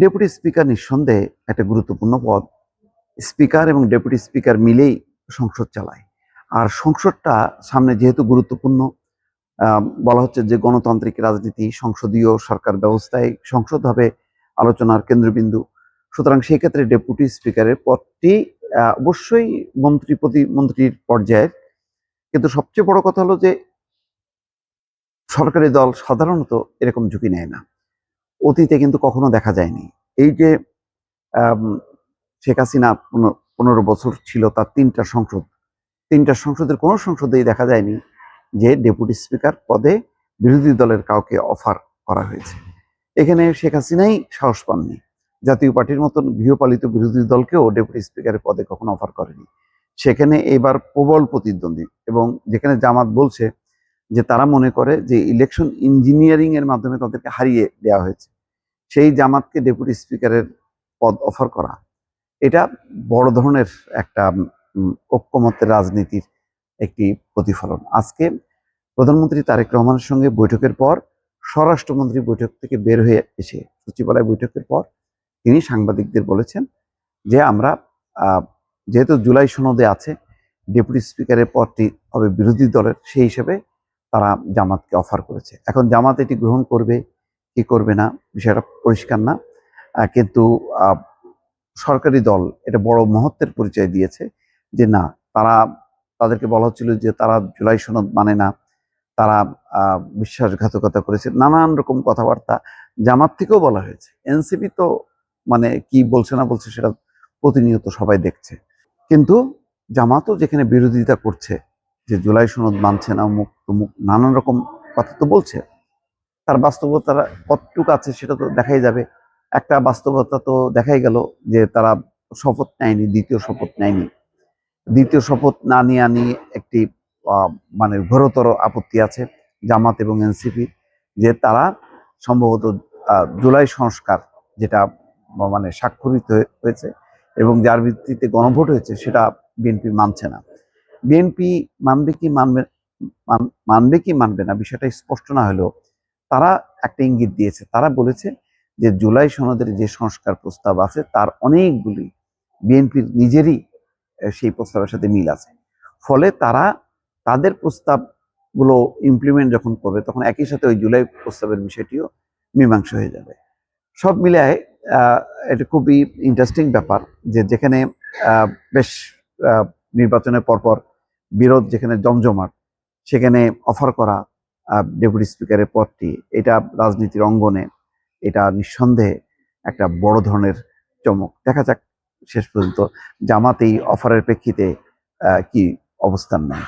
Deputy speaker নিঃসন্দেহে একটা গুরুত্বপূর্ণ পদ। স্পিকার এবং ডেপুটি স্পিকার মিলেই সংসদ চালায়। আর সংসদটা সামনে যেহেতু গুরুত্বপূর্ণ, বলা হচ্ছে যে গণতান্ত্রিক রাজনীতি, সংসদীয় সরকার ব্যবস্থায় সংসদ হবে আলোচনার কেন্দ্রবিন্দু। সুতরাং সেই ক্ষেত্রে ডেপুটি স্পিকারের পদটি অবশ্যই প্রতিমন্ত্রীর পর্যায়ের। কিন্তু সবচেয়ে বড় কথা হলো যে সরকারি দল সাধারণত এরকম ঝুঁকি নেয় না। অতীতে কিন্তু কখনো দেখা যায়নি। এই যে শেখ হাসিনা 15 বছর ছিল, তার তিনটা সংসদের কোনো সংসদেই দেখা যায়নি যে ডেপুটি স্পিকার পদে বিরোধী দলের কাউকে অফার করা হয়েছে। এখানে শেখ হাসিনাই সাহস পাননি। জাতীয় পার্টির মতন গৃহপালিত বিরোধী দলকেও ডেপুটি স্পিকারের পদে কখনো অফার করেনি। সেখানে এবার প্রবল প্রতিদ্বন্দ্বী, এবং যেখানে জামাত বলছে যে তারা মনে করে যে ইলেকশন ইঞ্জিনিয়ারিং এর মাধ্যমে তাদেরকে হারিয়ে দেওয়া হয়েছে, সেই জামাতকে ডেপুটি স্পিকারের পদ অফার করা, এটা বড় ধরনের একটা ঐক্যমত্যের রাজনীতির একটি প্রতিফলন। আজকে প্রধানমন্ত্রী তারেক রহমানের সঙ্গে বৈঠকের পর, স্বরাষ্ট্রমন্ত্রী বৈঠক থেকে বের হয়ে এসে সচিবালয় বৈঠকের পর তিনি সাংবাদিকদের বলেছেন যে আমরা যেহেতু জুলাই সনদে আছে ডেপুটি স্পিকারের পদটি হবে বিরোধী দলের, সেই হিসেবে তারা জামাতকে অফার করেছে। এখন জামাত এটি গ্রহণ করবে কি করবে না বিষয়টা পরিষ্কার না, কিন্তু সরকারি দল এটা বড় মহত্বের পরিচয় দিয়েছে যে না, তাদেরকে বলা হচ্ছিল যে তারা জুলাই সনদ মানে না, তারা বিশ্বাসঘাতকতা করেছে, নানান রকম কথাবার্তা জামাত থেকেও বলা হয়েছে। এনসিপি তো মানে কি বলছে না বলছে সেটা প্রতিনিয়ত সবাই দেখছে, কিন্তু জামাতও যেখানে বিরোধিতা করছে যে জুলাই সনদ মানছে না, অমুক তমুক নানান রকম কথা তো বলছে, তার বাস্তবতা কতটুকু আছে সেটা তো দেখাই যাবে। একটা বাস্তবতা তো দেখাই গেল যে তারা শপথ নেয়নি, দ্বিতীয় শপথ না নিয়ে একটি মানে ঘোরতর আপত্তি আছে জামাত এবং এনসিপি, যে তারা সম্ভবত জুলাই সংস্কার যেটা মানে স্বাক্ষরিত হয়েছে এবং যার ভিত্তিতে গণভোট হয়েছে সেটা বিএনপি মানছে না। বিএনপি মানবে কি মানবে না বিষয়টা স্পষ্ট না হলেও তারা একটা ইঙ্গিত দিয়েছে। তারা বলেছে যে জুলাই সনদের যে সংস্কার প্রস্তাব আছে তার অনেকগুলি বিএনপির নিজেরই সেই প্রস্তাবের সাথে মিল আছে। ফলে তারা তাদের প্রস্তাবগুলো ইমপ্লিমেন্ট যখন করবে তখন একই সাথে ওই জুলাই প্রস্তাবের বিষয়টিও মীমাংসা হয়ে যাবে। সব মিলায় এটা খুবই ইন্টারেস্টিং ব্যাপার যে যেখানে বেশ নির্বাচনের পরপর বিরোধ যেখানে জমজমাট, সেখানে অফার করা ডেপুটি স্পিকারের পদটি, এটা রাজনীতির অঙ্গনে এটা নিঃসন্দেহে একটা বড় ধরনের চমক। দেখা যাক শেষ পর্যন্ত জামাত এই অফারের প্রেক্ষিতে কি অবস্থান নেয়।